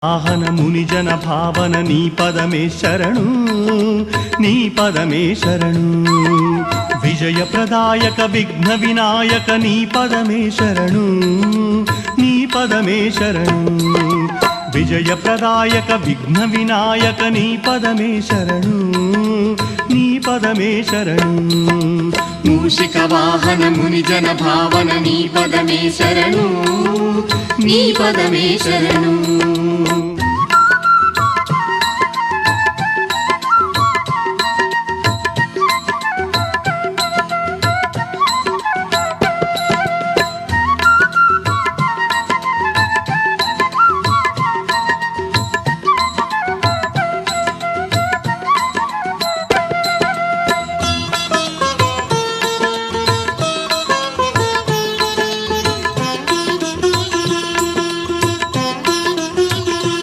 ఆహన మునిజన భావన నీ పదమే శరణు, నీ పదమే శరణు. విజయ ప్రదాయక విఘ్న వినాయక నీ పదమే శరణు, నీ పదమే శరణు. విజయ ప్రదాయక విఘ్న వినాయక నీ పదమే శరణు, నీ పదమే శరణు. మూషిక వాహన మునిజన భావన నీ పదమే శరణు, నీ పదమే శరణు.